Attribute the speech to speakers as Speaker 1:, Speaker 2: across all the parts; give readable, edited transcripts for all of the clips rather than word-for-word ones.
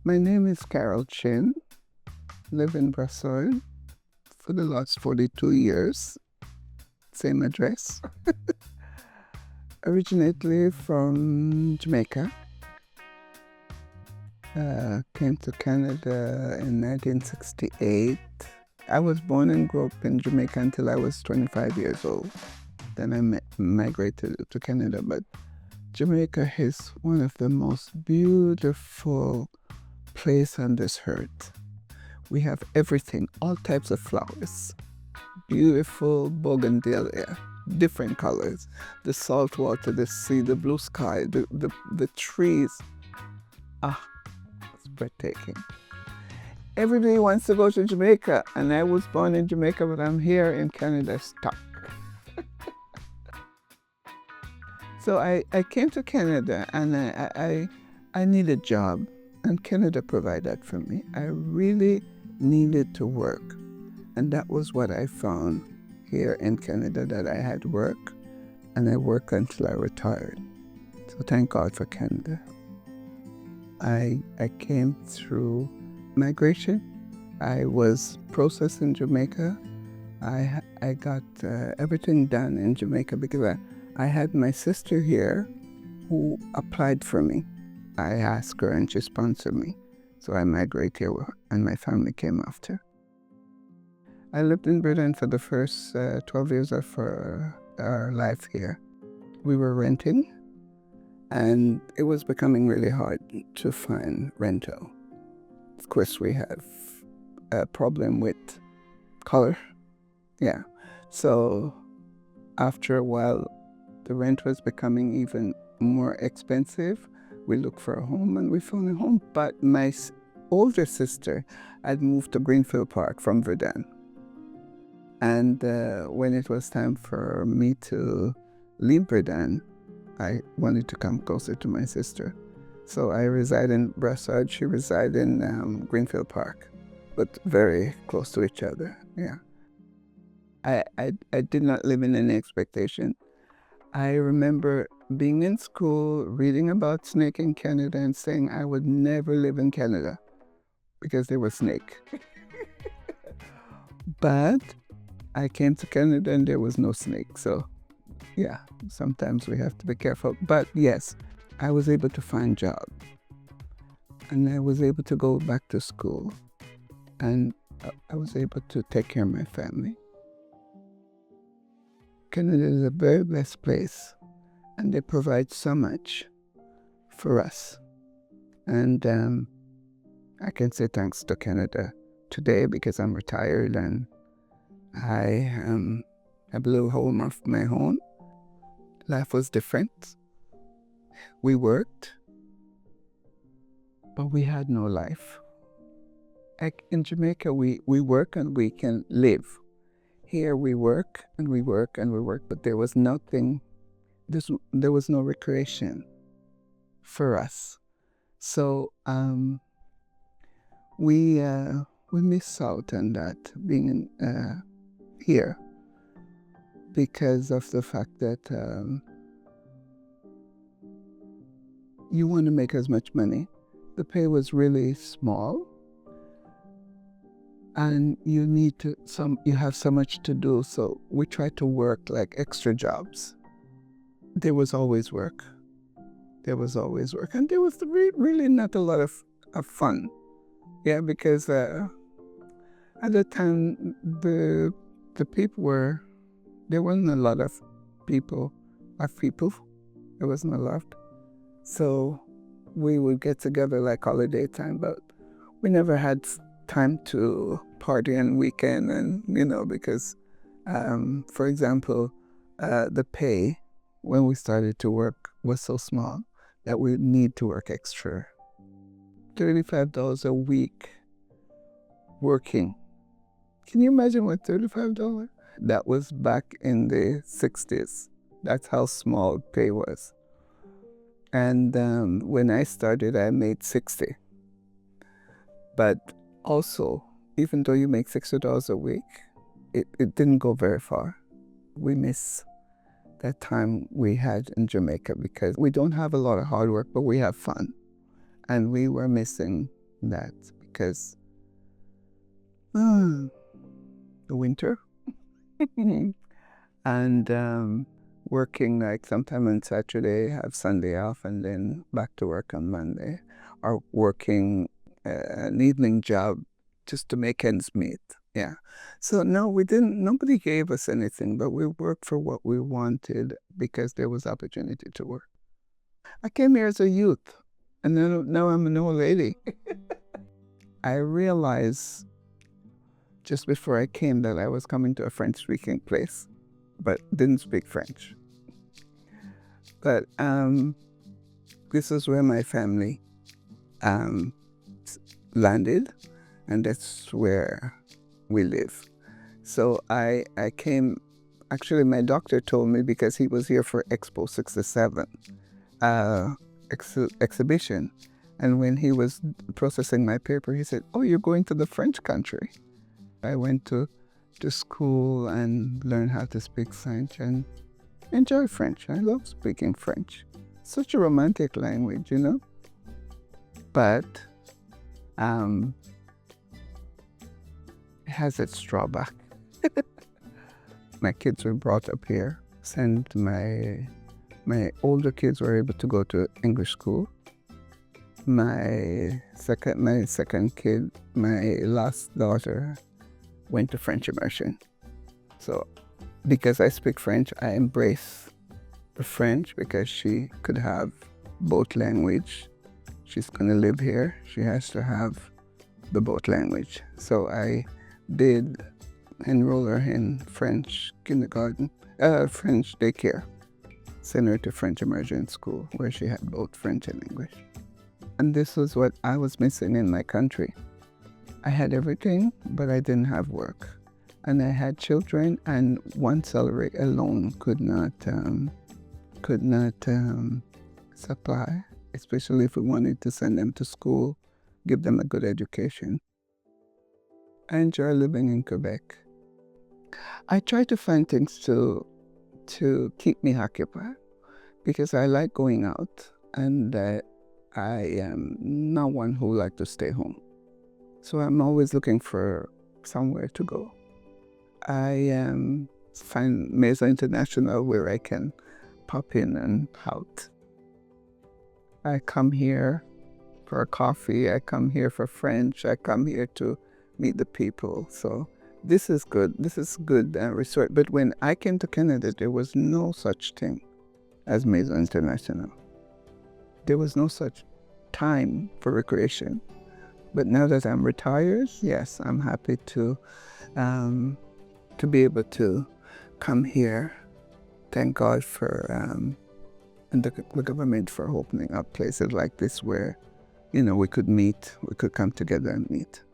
Speaker 1: My name is Carol Chin. Live in Brussels for the last 42 years. Same address. Originally from Jamaica. Came to Canada in 1968. I was born and grew up in Jamaica until I was 25 years old. Then I migrated to Canada. But Jamaica is one of the most beautiful places on this earth. We have everything, all types of flowers. Beautiful bougainvillea, different colors. The salt water, the sea, the blue sky, the trees. It's breathtaking. Everybody wants to go to Jamaica, and I was born in Jamaica, but I'm here in Canada stuck. So I came to Canada, and I need a job, and Canada provided that for me. I really needed to work, and that was what I found here in Canada, that I had work, and I worked until I retired. So thank God for Canada. I came through migration. I was processed in Jamaica. I got everything done in Jamaica because I had my sister here who applied for me. I asked her and she sponsored me. So I migrated here and my family came after. I lived in Britain for the first 12 years of our life here. We were renting, and it was becoming really hard to find rental. Of course, we have a problem with color. Yeah. So after a while, the rent was becoming even more expensive. We looked for a home and we found a home. But my older sister had moved to Greenfield Park from Verdun. And when it was time for me to leave Verdun, I wanted to come closer to my sister. So I reside in Brussels, she resides in Greenfield Park, but very close to each other, yeah. I did not live in any expectation. I remember being in school, reading about snake in Canada and saying I would never live in Canada because there was snake. But I came to Canada and there was no snake, so yeah, sometimes we have to be careful. But yes, I was able to find a job and I was able to go back to school and I was able to take care of my family. Canada is a very blessed place and they provide so much for us. And I can say thanks to Canada today because I'm retired and I have a little home of my own. Life was different. We worked, but we had no life. In Jamaica, we work and we can live. Here we work and we work and we work, but there was nothing, there was no recreation for us. So we miss out on that being here because of the fact that you want to make as much money. The pay was really small. And you have so much to do, so we try to work like extra jobs. There was always work. There was always work. And there was really not a lot of fun. Yeah, because at the time, the people there wasn't a lot of people. There wasn't a lot. So we would get together like holiday time, but we never had time to party on weekend and because for example the pay when we started to work was so small that we need to work extra. $35 a week working. Can you imagine what $35? That was back in the 60s. That's how small pay was. And when I started I made $60. But also, even though you make $60 a week, it didn't go very far. We miss that time we had in Jamaica because we don't have a lot of hard work, but we have fun. And we were missing that because the winter and working like sometime on Saturday, have Sunday off, and then back to work on Monday, or working an evening job just to make ends meet. Yeah. So no, we didn't, nobody gave us anything, but we worked for what we wanted because there was opportunity to work. I came here as a youth, and then now I'm an old lady. I realized just before I came that I was coming to a French-speaking place, but didn't speak French. But this is where my family landed, and that's where we live. So I came, actually my doctor told me, because he was here for Expo 67 exhibition, and when he was processing my paper, he said, "Oh, you're going to the French country." I went to school and learned how to speak French and enjoy French. I love speaking French. Such a romantic language, you know? But it has its drawback. My kids were brought up here, and my older kids were able to go to English school. My second kid, my last daughter, went to French immersion. So because I speak French, I embrace the French because she could have both language. She's going to live here. She has to have the both language. So I did enroll her in French kindergarten, French daycare, sent her to French immersion school where she had both French and English. And this was what I was missing in my country. I had everything, but I didn't have work. And I had children, and one salary alone could not supply, especially if we wanted to send them to school, give them a good education. I enjoy living in Quebec. I try to find things to keep me occupied because I like going out, and I am not one who likes to stay home. So I'm always looking for somewhere to go. I find Maison Internationale where I can pop in and out. I come here for a coffee. I come here for French. I come here to meet the people. So this is good. This is good resort. But when I came to Canada, there was no such thing as Maison Internationale. There was no such time for recreation. But now that I'm retired, yes, I'm happy to be able to come here. Thank God for and the government for opening up places like this where, we could meet, we could come together and meet.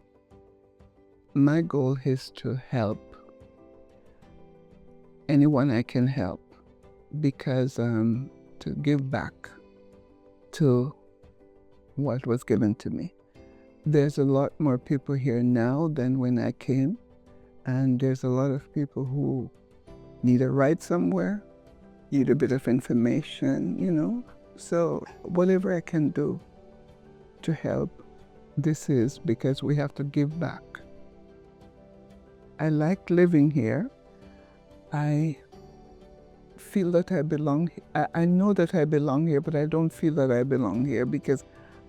Speaker 1: My goal is to help anyone I can help, because to give back to what was given to me. There's a lot more people here now than when I came, and there's a lot of people who need a ride somewhere, need a bit of information, So whatever I can do to help, this is because we have to give back. I like living here. I feel that I belong. I know that I belong here, but I don't feel that I belong here because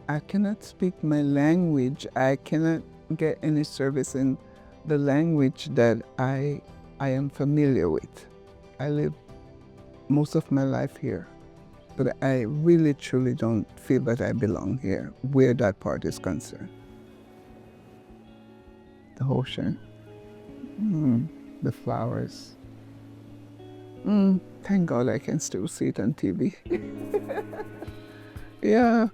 Speaker 1: I cannot speak my language. I cannot get any service in the language that I am familiar with. I live most of my life here, but I really truly don't feel that I belong here where that part is concerned. The ocean, the flowers. Thank God I can still see it on TV. Yeah.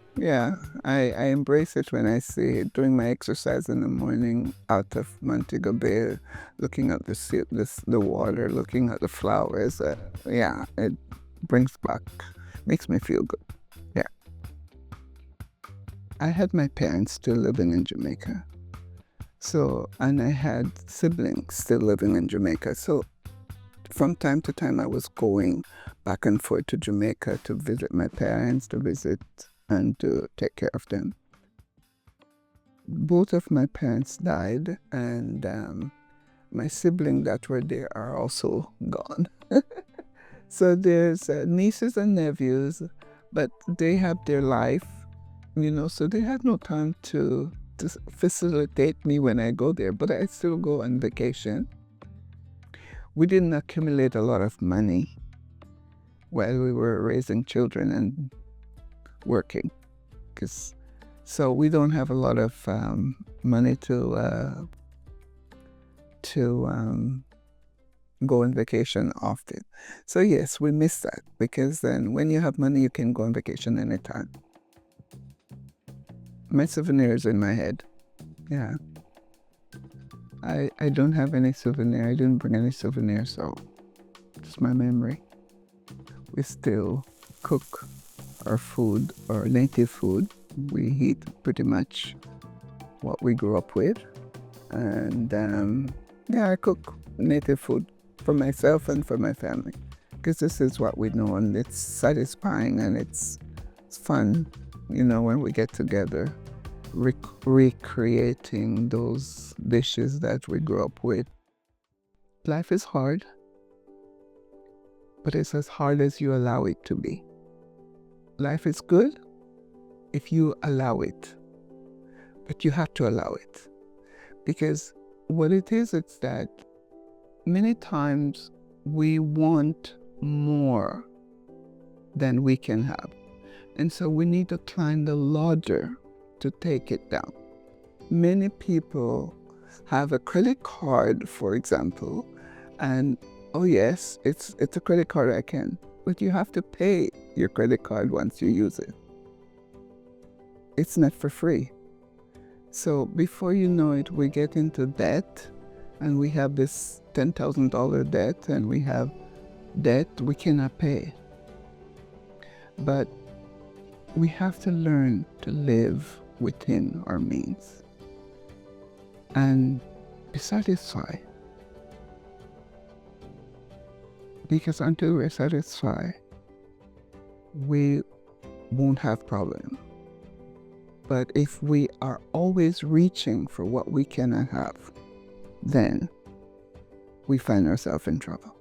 Speaker 1: I embrace it when I see it. Doing my exercise in the morning out of Montego Bay, looking at the water, looking at the flowers. It brings back, makes me feel good. Yeah. I had my parents still living in Jamaica. And I had siblings still living in Jamaica. So from time to time, I was going back and forth to Jamaica to visit my parents, and to take care of them. both of my parents died, and my siblings that were there are also gone. So there's nieces and nephews, but they have their life, so they have no time to facilitate me when I go there, but I still go on vacation. We didn't accumulate a lot of money while we were raising children and working, so we don't have a lot of money to go on vacation often. So yes, we miss that, because then when you have money, you can go on vacation anytime. My souvenirs in my head. Yeah. I don't have any souvenir. I didn't bring any souvenirs, so it's my memory. We still cook our food, our native food. We eat pretty much what we grew up with. And I cook native food for myself and for my family, because this is what we know, and it's satisfying and it's fun, when we get together, recreating those dishes that we grew up with. Life is hard, but it's as hard as you allow it to be. Life is good if you allow it, but you have to allow it, because what it is, it's that many times we want more than we can have. And so we need to climb the ladder to take it down. Many people have a credit card, for example, and oh yes, it's a credit card, I can, but you have to pay your credit card once you use it. It's not for free. So before you know it, we get into debt, and we have this $10,000 debt, and we have debt we cannot pay. But we have to learn to live within our means and be satisfied. Because until we're satisfied, we won't have problems. But if we are always reaching for what we cannot have, then we find ourselves in trouble.